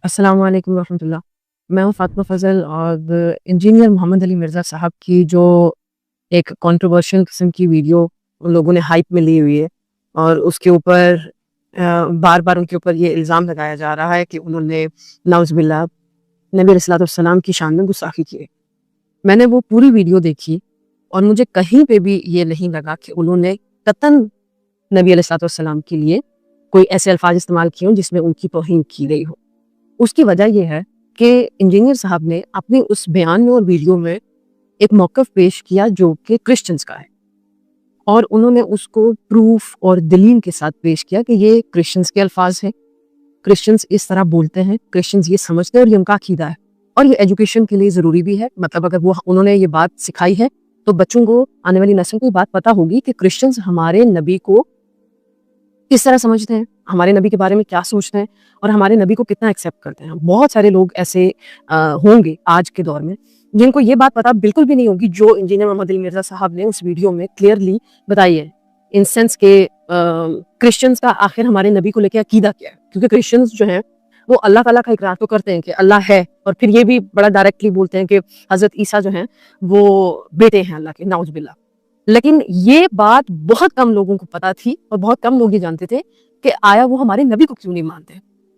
السلام علیکم ورحمۃ اللہ. میں ہوں فاطمہ فضل اور انجینئر محمد علی مرزا صاحب کی جو ایک کنٹروورشل قسم کی ویڈیو ان لوگوں نے ہائپ میں لی ہوئی ہے اور اس کے اوپر بار بار ان کے اوپر یہ الزام لگایا جا رہا ہے کہ انہوں نے نعوذ باللہ نبی علیہ الصلوۃ والسلام کی شان میں گستاخی کی ہے. میں نے وہ پوری ویڈیو دیکھی اور مجھے کہیں پہ بھی یہ نہیں لگا کہ انہوں نے قطعاً نبی علیہ الصلوۃ والسلام کے لیے کوئی ایسے الفاظ استعمال کیے ہوں جس میں ان کی توہین کی گئی ہو. اس کی وجہ یہ ہے کہ انجینئر صاحب نے اپنے اس بیان میں اور ویڈیو میں ایک موقف پیش کیا جو کہ کرسچنز کا ہے اور انہوں نے اس کو پروف اور دلیل کے ساتھ پیش کیا کہ یہ کرسچنز کے الفاظ ہیں, کرسچنز اس طرح بولتے ہیں, کرسچنز یہ سمجھتے ہیں اور یہ ان کا عقیدہ ہے اور یہ ایجوکیشن کے لیے ضروری بھی ہے. مطلب اگر وہ انہوں نے یہ بات سکھائی ہے تو بچوں کو, آنے والی نسل کو یہ بات پتہ ہوگی کہ کرسچنز ہمارے نبی کو کس طرح سمجھتے ہیں, ہمارے نبی کے بارے میں کیا سوچتے ہیں اور ہمارے نبی کو کتنا ایکسیپٹ کرتے ہیں. بہت سارے لوگ ایسے ہوں گے آج کے دور میں جن کو یہ بات پتہ بالکل بھی نہیں ہوگی جو انجینئر محمد علی مرزا صاحب نے اس ویڈیو میں کلیئرلی بتائی ہے, ان سینس کہ کرسچنز کا آخر ہمارے نبی کو لے کے عقیدہ کیا ہے. کیونکہ کرسچنز جو ہیں وہ اللہ تعالیٰ کا اقرار تو کرتے ہیں کہ اللہ ہے اور پھر یہ بھی بڑا ڈائریکٹلی بولتے ہیں کہ حضرت عیسیٰ جو ہیں وہ بیٹے ہیں اللہ کے, نعوذ باللہ. لیکن یہ بات بہت کم لوگوں کو پتہ تھی اور بہت کم لوگ یہ جانتے تھے کہ آیا وہ ہمارے نبی کو کیوں نہیں مانتے.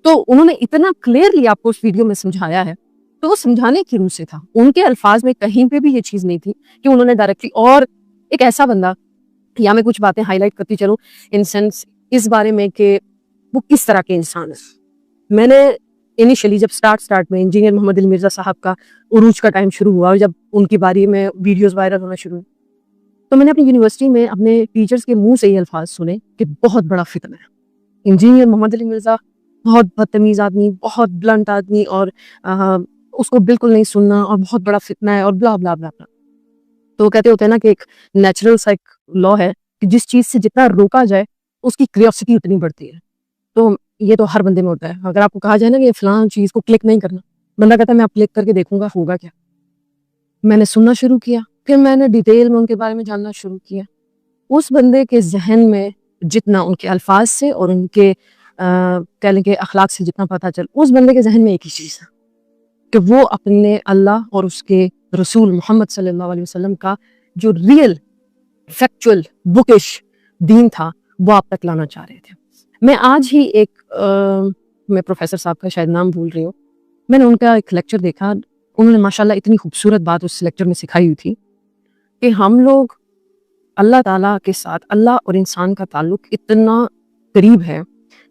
تو انہوں نے اتنا کلیئرلی آپ کو اس ویڈیو میں سمجھایا ہے, تو وہ سمجھانے کی روح سے تھا. ان کے الفاظ میں کہیں پہ بھی یہ چیز نہیں تھی کہ انہوں نے ڈائریکٹلی, اور ایک ایسا بندہ, یا میں کچھ باتیں ہائی لائٹ کرتی چلوں ان سینس اس بارے میں کہ وہ کس طرح کے انسان ہے. میں نے انیشلی جب اسٹارٹ میں انجینئر محمد علی مرزا صاحب کا عروج کا ٹائم شروع ہوا اور جب ان کی باری میں ویڈیوز وائرل ہونا شروع ہوئی تو میں نے اپنی یونیورسٹی میں اپنے ٹیچرز کے منہ سے یہ الفاظ سنے کہ بہت بڑا فتنہ ہے, انجینئر محمد علی مرزا بہت بدتمیز آدمی, بہت بلنٹ آدمی, اور اس کو بالکل نہیں سننا اور بہت بڑا فتنہ ہے اور بلا بلا بلا بلا. تو وہ کہتے ہوتے ہیں نا کہ ایک نیچرل سا ایک لا ہے کہ جس چیز سے جتنا روکا جائے اس کی کریوسٹی اتنی بڑھتی ہے. تو یہ تو ہر بندے میں ہوتا ہے. اگر آپ کو کہا جائے نا کہ فلاں چیز کو کلک نہیں کرنا, بندہ کہتا ہے میں اب کلک کر کے دیکھوں گا ہوگا کیا. میں نے سننا شروع کیا, پھر میں نے ڈیٹیل میں ان کے بارے میں جاننا شروع کیا. اس بندے کے ذہن میں جتنا ان کے الفاظ سے اور ان کے کہہ لیں کہ اخلاق سے جتنا پتہ چل, اس بندے کے ذہن میں ایک ہی چیز ہے کہ وہ اپنے اللہ اور اس کے رسول محمد صلی اللہ علیہ وسلم کا جو ریئل فیکچول بکش دین تھا وہ آپ تک لانا چاہ رہے تھے. میں آج ہی میں پروفیسر صاحب کا شاید نام بھول رہی ہوں, میں نے ان کا ایک لیکچر دیکھا. انہوں نے ماشاءاللہ اتنی خوبصورت بات اس لیکچر میں سکھائی ہوئی تھی کہ ہم لوگ اللہ تعالیٰ کے ساتھ, اللہ اور انسان کا تعلق اتنا قریب ہے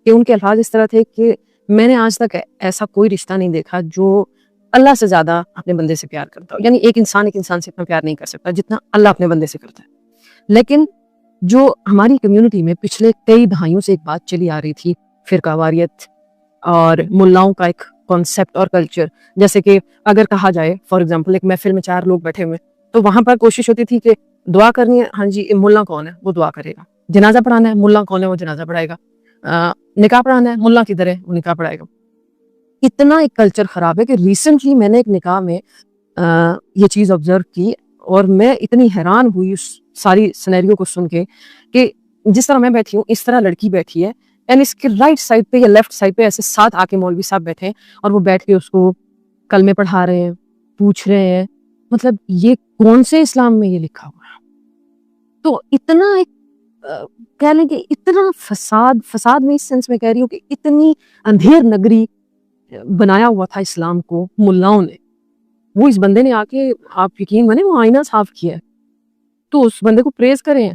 کہ ان کے الفاظ اس طرح تھے کہ میں نے آج تک ایسا کوئی رشتہ نہیں دیکھا جو اللہ سے زیادہ اپنے بندے سے پیار کرتا ہو. یعنی ایک انسان سے اتنا پیار نہیں کر سکتا جتنا اللہ اپنے بندے سے کرتا ہے. لیکن جو ہماری کمیونٹی میں پچھلے کئی دہائیوں سے ایک بات چلی آ رہی تھی, فرقہ واریت اور ملاؤں کا ایک کانسیپٹ اور کلچر, جیسے کہ اگر کہا جائے فار ایگزامپل ایک محفل میں 4 لوگ بیٹھے ہوئے تو وہاں پر کوشش ہوتی تھی کہ دعا کرنی ہے, ہاں جی ملا کون ہے وہ دعا کرے گا, جنازہ پڑھانا ہے ملا کون ہے وہ جنازہ پڑھائے گا, نکاح پڑھانا ہے ملا کدھر ہے وہ نکاح پڑھائے گا. اتنا ایک کلچر خراب ہے کہ ریسنٹلی میں نے ایک نکاح میں یہ چیز آبزرو کی اور میں اتنی حیران ہوئی اس ساری سینیریو کو سن کے کہ جس طرح میں بیٹھی ہوں اس طرح لڑکی بیٹھی ہے, اینڈ اس کے رائٹ سائڈ پہ یا لیفٹ سائڈ پہ ایسے 7 آ کے مولوی صاحب بیٹھے ہیں اور وہ بیٹھ کے اس کو کلمے پڑھا رہے ہیں, پوچھ رہے ہیں. مطلب یہ کون سے اسلام میں یہ لکھا ہوا ہے؟ تو اتنا ایک کہہ لیں کہ اتنا فساد میں اس سینس میں کہہ رہی ہوں کہ اتنی اندھیر نگری بنایا ہوا تھا اسلام کو ملاؤں نے. وہ اس بندے نے آ کے, آپ یقین مانیں, وہ آئینہ صاف کیا ہے. تو اس بندے کو پریز کریں.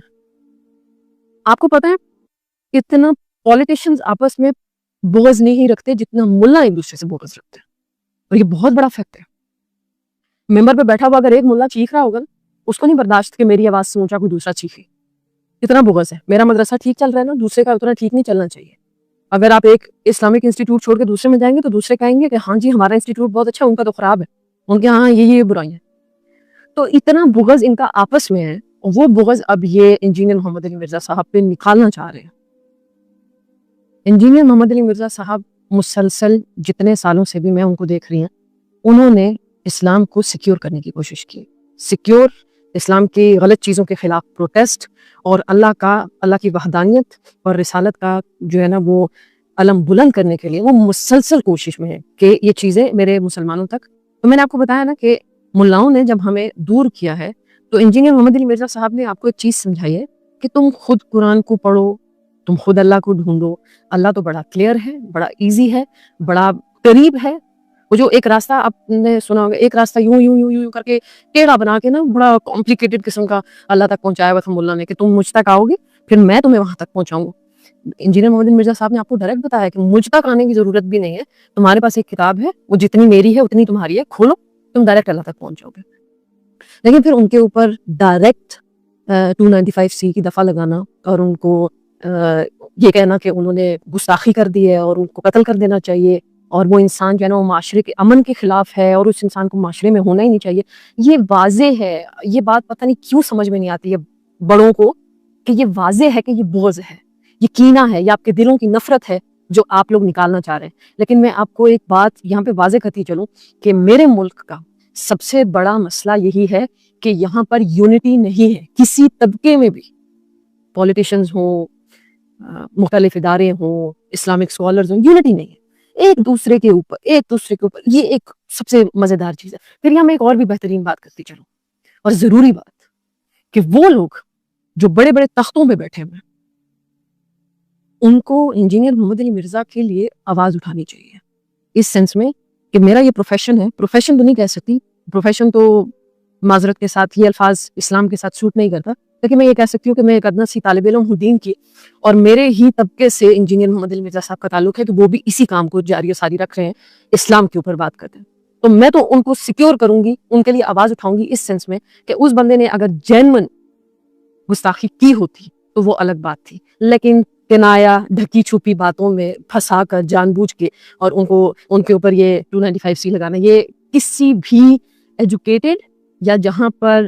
آپ کو پتہ ہے اتنا پولیٹیشینز آپس میں بغض نہیں رکھتے جتنا ملا ایک دوسرے سے بغض رکھتے ہیں, اور یہ بہت بڑا فیکٹ ہے. ممبر پہ بیٹھا ہوا اگر ایک ملا چیخ رہا ہوگا اس کو نہیں برداشت کہ میری آواز سے اونچا کوئی دوسرا چیخے. اتنا بغض ہے. میرا مدرسہ ٹھیک چل رہا ہے نا, دوسرے کا اتنا ٹھیک نہیں چلنا چاہیے. اگر آپ ایک اسلامک انسٹیٹیوٹ چھوڑ کے دوسرے میں جائیں گے تو دوسرے کہیں گے کہ ہاں جی ہمارا انسٹیٹیوٹ بہت اچھا, ان کا تو خراب ہے, ان کے ہاں یہ برائیاں. تو اتنا بغض ان کا آپس میں ہے, وہ بغض اب یہ انجینئر محمد علی مرزا صاحب پہ نکالنا چاہ رہے ہیں. انجینئر محمد علی مرزا صاحب مسلسل جتنے سالوں سے بھی میں ان کو دیکھ رہی ہیں, انہوں نے اسلام کو سیکیور کرنے کی کوشش کی. سیکیور, اسلام کی غلط چیزوں کے خلاف پروٹیسٹ, اور اللہ کی وحدانیت اور رسالت کا جو ہے نا وہ علم بلند کرنے کے لیے وہ مسلسل کوشش میں ہے کہ یہ چیزیں میرے مسلمانوں تک. تو میں نے آپ کو بتایا نا کہ ملاؤں نے جب ہمیں دور کیا ہے تو انجینئر محمد علی مرزا صاحب نے آپ کو ایک چیز سمجھائی ہے کہ تم خود قرآن کو پڑھو, تم خود اللہ کو ڈھونڈو. اللہ تو بڑا کلیئر ہے, بڑا ایزی ہے, بڑا قریب ہے. وہ جو ایک راستہ آپ نے سنا ہوگا, ایک راستہ یوں یوں یوں یوں کر کے ٹیڑھا بنا کے نا بڑا کمپلیکیٹڈ قسم کا اللہ تک پہنچایا ہوا تھا ملا نے کہ تم مجھ تک آؤ گے پھر میں تمہیں وہاں تک پہنچاؤں گا. انجینئر محمد مرزا صاحب نے آپ کو ڈائریکٹ بتایا کہ مجھ تک آنے کی ضرورت بھی نہیں ہے, تمہارے پاس ایک کتاب ہے, وہ جتنی میری ہے اتنی تمہاری ہے, کھولو تم ڈائریکٹ اللہ تک پہنچ جاؤ گے. لیکن پھر ان کے اوپر ڈائریکٹ 295C کی دفعہ لگانا اور ان کو یہ کہنا کہ انہوں نے گستاخی کر دی ہے اور ان کو قتل کر دینا چاہیے اور وہ انسان جو ہے نا وہ معاشرے کے امن کے خلاف ہے اور اس انسان کو معاشرے میں ہونا ہی نہیں چاہیے, یہ واضح ہے. یہ بات پتہ نہیں کیوں سمجھ میں نہیں آتی ہے بڑوں کو کہ یہ واضح ہے کہ یہ بغض ہے, یہ کینہ ہے, یہ آپ کے دلوں کی نفرت ہے جو آپ لوگ نکالنا چاہ رہے ہیں. لیکن میں آپ کو ایک بات یہاں پہ واضح کرتی چلوں کہ میرے ملک کا سب سے بڑا مسئلہ یہی ہے کہ یہاں پر یونٹی نہیں ہے کسی طبقے میں بھی. پولیٹیشنز ہوں, مختلف ادارے ہوں, اسلامک اسکالرز ہوں, یونٹی نہیں ہے ایک دوسرے کے اوپر. یہ ایک سب سے مزیدار چیز ہے. پھر یہاں میں ایک اور بھی بہترین بات کرتی چلوں اور ضروری بات کہ وہ لوگ جو بڑے بڑے تختوں پہ بیٹھے ہوئے ان کو انجینئر محمد علی مرزا کے لیے آواز اٹھانی چاہیے اس سینس میں کہ میرا یہ پروفیشن ہے. پروفیشن تو نہیں کہہ سکتی, پروفیشن تو معذرت کے ساتھ یہ الفاظ اسلام کے ساتھ سوٹ نہیں کرتا, لیکن میں یہ کہہ سکتی ہوں کہ میں ایک ادنا سی طالب علم ہوں دین کی اور میرے ہی طبقے سے انجینئر محمد علی مرزا صاحب کا تعلق ہے کہ وہ بھی اسی کام کو جاری و ساری رکھ رہے ہیں, اسلام کے اوپر بات کرتے ہیں. تو میں تو ان کو سیکیور کروں گی, ان کے لیے آواز اٹھاؤں گی اس سینس میں کہ اس بندے نے اگر جینون گستاخی کی ہوتی تو وہ الگ بات تھی, لیکن کنایا ڈھکی چھپی باتوں میں پھنسا کر جان بوجھ کے اور ان کے اوپر یہ 295C لگانا, یہ کسی بھی ایجوکیٹڈ یا جہاں پر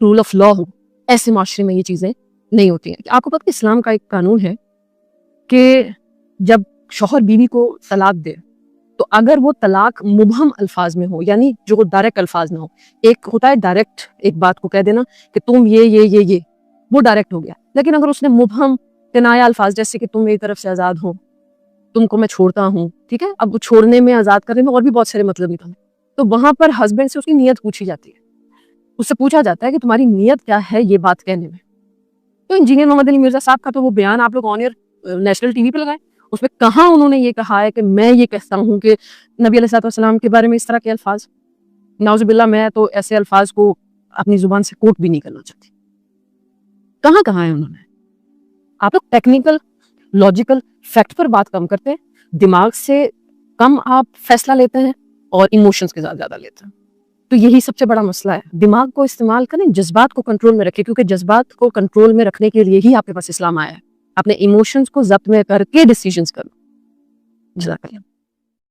رول آف لا ہو ایسے معاشرے میں یہ چیزیں نہیں ہوتی ہیں. آپ کو پتہ اسلام کا ایک قانون ہے کہ جب شوہر بیوی کو طلاق دے تو اگر وہ طلاق مبہم الفاظ میں ہو, یعنی جو ڈائریکٹ الفاظ نہ ہو, ایک ہوتا ہے ڈائریکٹ ایک بات کو کہہ دینا کہ تم یہ وہ ڈائریکٹ ہو گیا, لیکن اگر اس نے مبہم کنایا الفاظ جیسے کہ تم میری طرف سے آزاد ہو, تم کو میں چھوڑتا ہوں, ٹھیک ہے, اب وہ چھوڑنے میں آزاد کرنے میں اور بھی بہت سارے مطلب نکلے, تو وہاں پر ہسبینڈ سے اس کی نیت پوچھی جاتی ہے, اس سے پوچھا جاتا ہے کہ تمہاری نیت کیا ہے یہ بات کہنے میں. تو انجینئر محمد علی مرزا صاحب کا تو وہ بیان آپ لوگ آن ایئر نیشنل ٹی وی پہ لگائیں, اس میں کہاں انہوں نے یہ کہا ہے کہ میں یہ کہتا ہوں کہ نبی علیہ الصلوۃ والسلام کے بارے میں اس طرح کے الفاظ, نعوذ باللہ, میں تو ایسے الفاظ کو اپنی زبان سے کوٹ بھی نہیں کرنا چاہتی. کہاں ہے انہوں نے. آپ لوگ ٹیکنیکل لاجیکل فیکٹ پر بات کم کرتے ہیں, دماغ سے کم آپ فیصلہ لیتے ہیں اور ایموشنز کے ساتھ زیادہ لیتے ہیں. تو یہی سب سے بڑا مسئلہ ہے. دماغ کو استعمال کریں, جذبات کو کنٹرول میں رکھیں, کیونکہ جذبات کو کنٹرول میں رکھنے کے لیے ہی آپ کے پاس اسلام آیا ہے. اپنے ایموشنز کو ضبط میں کر کے ڈیسیژنز کرو. جزاک اللہ.